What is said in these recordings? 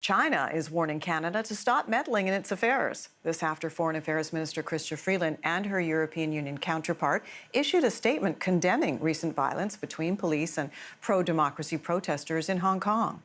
China is warning Canada to stop meddling in its affairs. This after Foreign Affairs Minister Chrystia Freeland and her European Union counterpart issued a statement condemning recent violence between police and pro-democracy protesters in Hong Kong.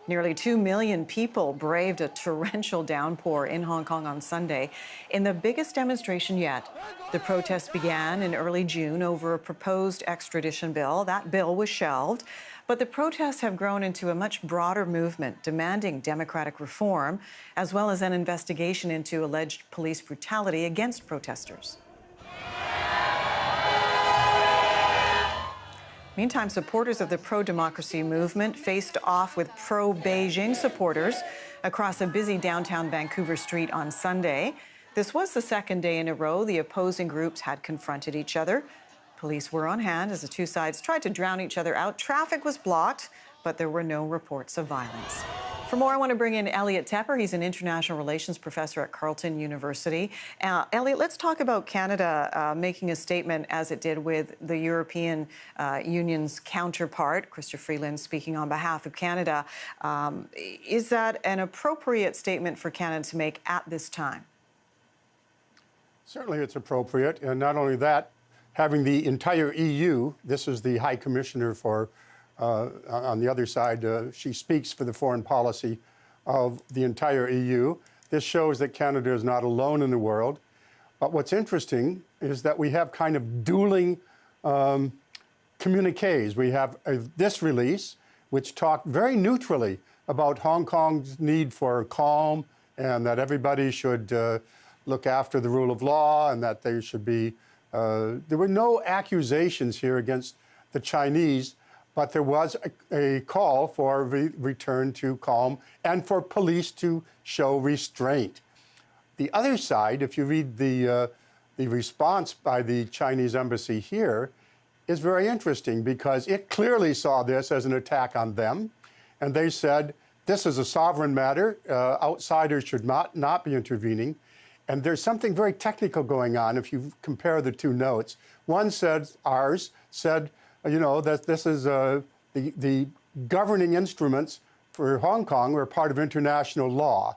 Nearly 2 million people braved a torrential downpour in Hong Kong on Sunday in the biggest demonstration yet. The protests began in early June over a proposed extradition bill. That bill was shelved, but the protests have grown into a much broader movement demanding democratic reform, as well as an investigation into alleged police brutality against protesters. Meantime, supporters of the pro-democracy movement faced off with pro-Beijing supporters across a busy downtown Vancouver street on Sunday. This was the second day in a row the opposing groups had confronted each other. Police were on hand as the two sides tried to drown each other out. Traffic was blocked, but there were no reports of violence. For more, I want to bring in Elliot Tepper. He's an international relations professor at Carleton University. Elliot, let's talk about Canada making a statement, as it did with the European Union's counterpart, Chrystia Freeland, speaking on behalf of Canada. Is that an appropriate statement for Canada to make at this time? Certainly it's appropriate. And not only that, having the entire EU, this is the High Commissioner for on the other side, she speaks for the foreign policy of the entire EU. This shows that Canada is not alone in the world. But what's interesting is that we have kind of dueling communiques. We have this release, which talked very neutrally about Hong Kong's need for calm and that everybody should look after the rule of law and that there should be, there were no accusations here against the Chinese, but there was a call for return to calm and for police to show restraint. The other side, if you read the response by the Chinese embassy here, is very interesting because it clearly saw this as an attack on them. And they said, this is a sovereign matter. Outsiders should not be intervening. And there's something very technical going on if you compare the two notes. One said, ours said, you know, that this is the governing instruments for Hong Kong are part of international law.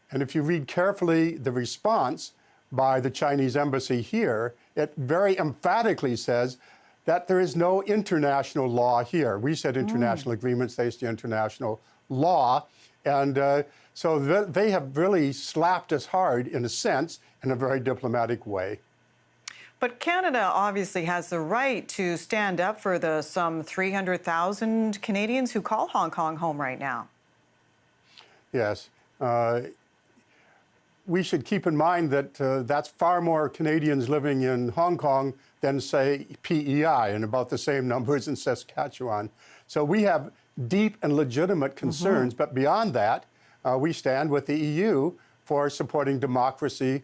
And if you read carefully the response by the Chinese embassy here, it very emphatically says that there is no international law here. We said international agreements, they say international law. And so they have really slapped us hard, in a sense, in a very diplomatic way. But Canada obviously has the right to stand up for the some 300,000 Canadians who call Hong Kong home right now. Yes. We should keep in mind that that's far more Canadians living in Hong Kong than, say, PEI, and about the same numbers in Saskatchewan. So we have deep and legitimate concerns, but beyond that, we stand with the EU for supporting democracy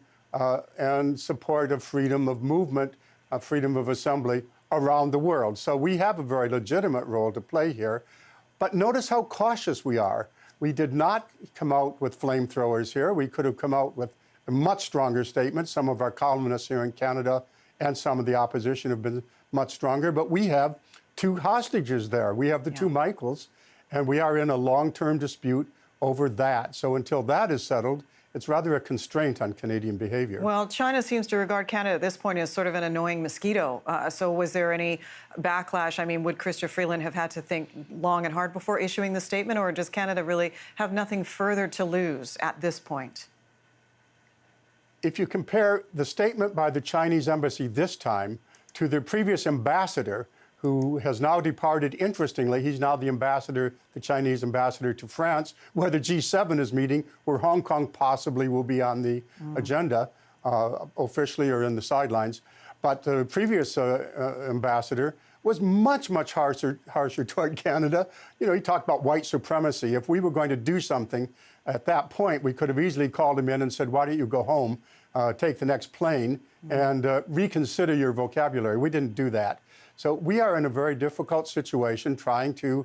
and support of freedom of movement, freedom of assembly around the world. So we have a very legitimate role to play here. But notice how cautious we are. We did not come out with flamethrowers here. We could have come out with a much stronger statement. Some of our columnists here in Canada and some of the opposition have been much stronger. But we have two hostages there. We have the two Michaels, and we are in a long-term dispute over that. So until that is settled, it's rather a constraint on Canadian behavior. Well, China seems to regard Canada at this point as sort of an annoying mosquito. So was there any backlash? I mean, would Chrystia Freeland have had to think long and hard before issuing the statement, or does Canada really have nothing further to lose at this point? If you compare the statement by the Chinese embassy this time to their previous ambassador, who has now departed, interestingly, he's now the ambassador, the Chinese ambassador to France, where the G7 is meeting, where Hong Kong possibly will be on the agenda, officially or in the sidelines. But the previous ambassador was much, much harsher toward Canada. You know, he talked about white supremacy. If we were going to do something at that point, we could have easily called him in and said, why don't you go home, take the next plane, and reconsider your vocabulary. We didn't do that. So we are in a very difficult situation trying to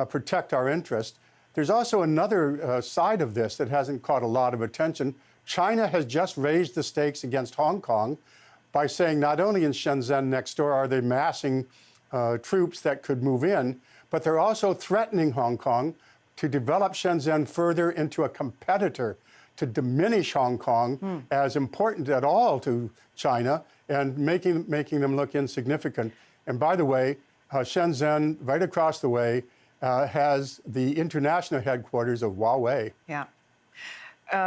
protect our interest. There's also another side of this that hasn't caught a lot of attention. China has just raised the stakes against Hong Kong by saying not only in Shenzhen next door are they massing troops that could move in, but they're also threatening Hong Kong to develop Shenzhen further into a competitor, to diminish Hong Kong as important at all to China and making them look insignificant. And by the way, Shenzhen, right across the way, has the international headquarters of Huawei. Yeah.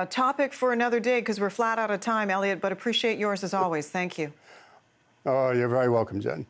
Topic for another day, because we're flat out of time, Elliot, but appreciate yours as always. Thank you. Oh, you're very welcome, Jen.